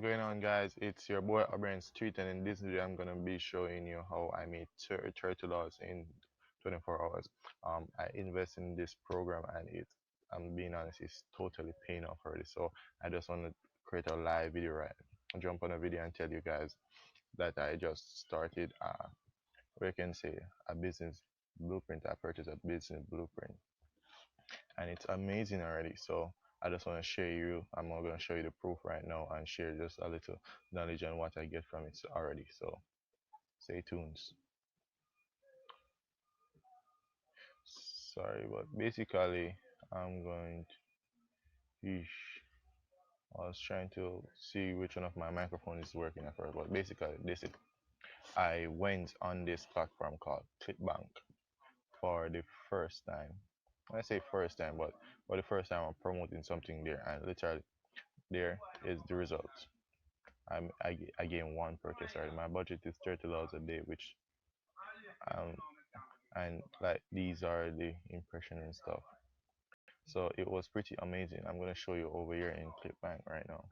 going on, guys? It's your boy Aubrey Street, and in this video, I'm gonna be showing you how I made $30 in 24 hours. I invest in this program, and I'm being honest, it's totally paying off already. So I just want to create a live video, right? Jump on a video and tell you guys that I just started, what you can say, a business blueprint. I purchased a business blueprint, and it's amazing already. So I just want to share you. I'm not going to show you the proof right now and share just a little knowledge on what I get from it already. So stay tuned. Sorry, but basically I'm going to. Eesh, I was trying to see which one of my microphone is working at first, but basically this is. I went on this platform called ClickBank for the first time. I say first time, but for the first time I'm promoting something there, and literally there is the result. I gain one purchase already. My budget is $30 a day, which um and like these are the impression and stuff. So it was pretty amazing. I'm gonna show you over here in Clickbank right now,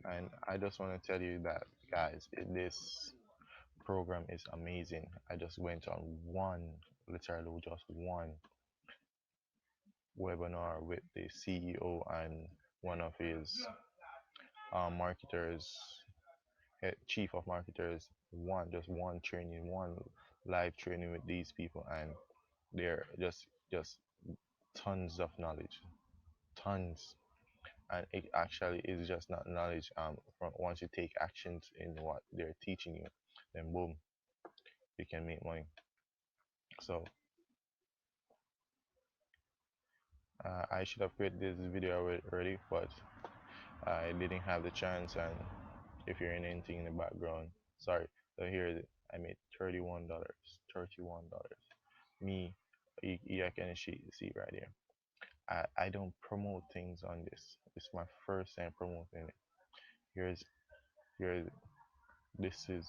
and I just want to tell you that guys, this program is amazing. I just went on literally just one webinar with the CEO and one of his marketers, chief of marketers, just one training, one live training with these people, and they're just tons of knowledge, tons. And it actually is just not knowledge. From once you take actions in what they're teaching you, then boom, you can make money. So I should have created this video already, but I didn't have the chance. And if you're in anything in the background, sorry. So here I made $31, $31. Me, you can see right here. I don't promote things on this. It's my first time promoting it. Here's here. This is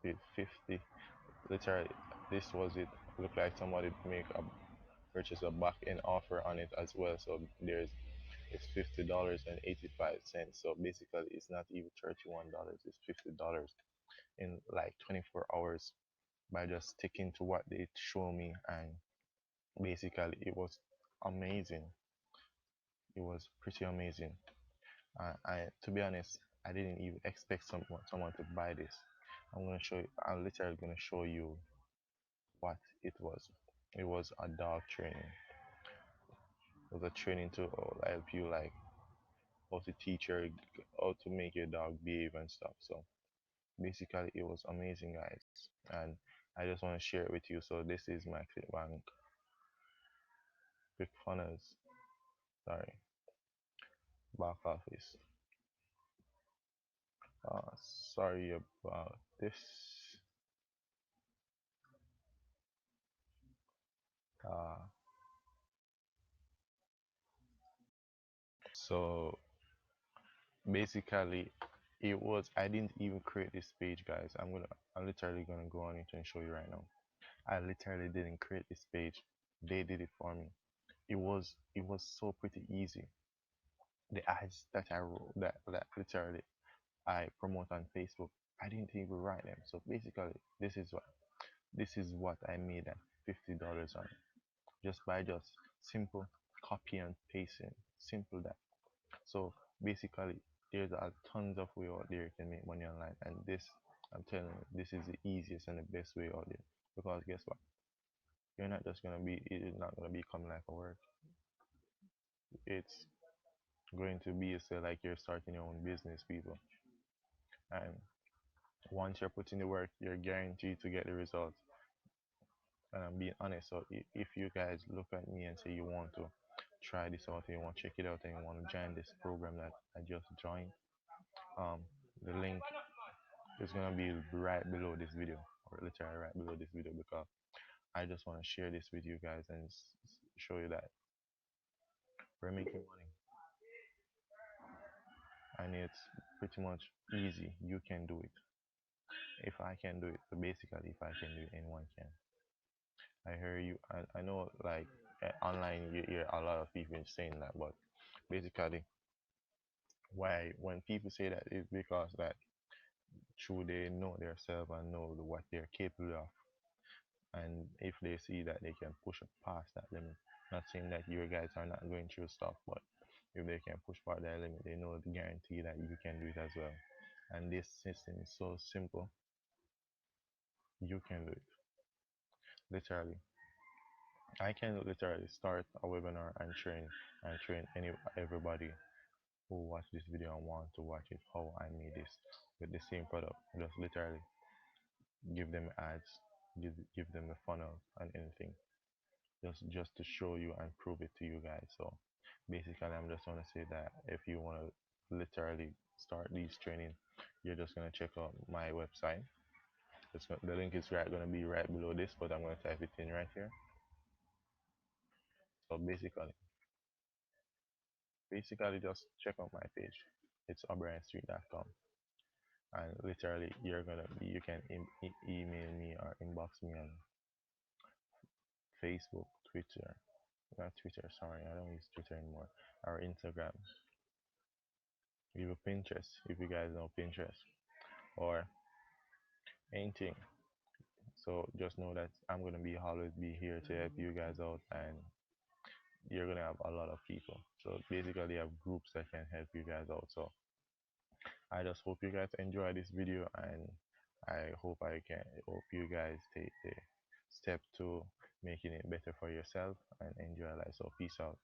the 50. Literally, this was it. Look like somebody make a purchase a back end offer on it as well. So it's $50.85. So basically, it's not even $31. It's $50 in like 24 hours by just sticking to what they show me, and basically it was amazing. It was pretty amazing. To be honest, I didn't even expect someone to buy this. I'm literally gonna show you what it was. It was a dog training. It was a training to help you like how to teach your how to make your dog behave and stuff. So basically, it was amazing, guys, and I just want to share it with you. So this is my ClickBank Quick Funnels. Sorry, back office. Sorry about this. Uh, so basically, it was. I didn't even create this page, guys. I'm literally gonna go on it and show you right now. I literally didn't create this page. They did it for me. It was so pretty easy. The ads that I wrote, that literally I promote on Facebook, I didn't even write them. So basically, this is what I made at $50 on, just by just simple copy and pasting, simple that. So basically, there's a tons of way out there you can make money online, and this, I'm telling you, this is the easiest and the best way out there. Because guess what? You're not just gonna be. It is not gonna become like a work. It's going to be so like you're starting your own business, people. And once you're putting the work, you're guaranteed to get the results. And I'm being honest. So if you guys look at me and say you want to try this out, and you want to check it out, and you want to join this program that I just joined, um, the link is gonna be right below this video, or literally right below this video, because I just want to share this with you guys and show you that we're making money, and it's pretty much easy. You can do it. If I can do it, so basically, if I can do it, anyone can. I hear you. I know, like online, you hear a lot of people saying that, but basically, Why when people say that it's because that true they know themselves and know what they're capable of, and if they see that they can push past that limit, not saying that your guys are not going through stuff, but if they can push past that limit, they know the guarantee that you can do it as well. And this system is so simple, you can do it. Literally, I can literally start a webinar and train everybody who watch this video and want to watch it how I made this with the same product. Just literally give them ads, give them the funnel and anything. Just to show you and prove it to you guys. So basically I'm just gonna say that if you wanna literally start these training, you're just gonna check out my website. The link is gonna be right below this, but I'm gonna type it in right here. So basically just check out my page. It's obrianstreet.com, and literally you can email me or inbox me on Facebook, Twitter, not Twitter, sorry, I don't use Twitter anymore, or Instagram, even Pinterest, if you guys know Pinterest, or anything. So just know that I'm gonna be always be here to help you guys out, and you're gonna have a lot of people. So basically, I have groups that can help you guys out. So I just hope you guys enjoy this video, and I hope you guys take the step to making it better for yourself and enjoy life. So peace out.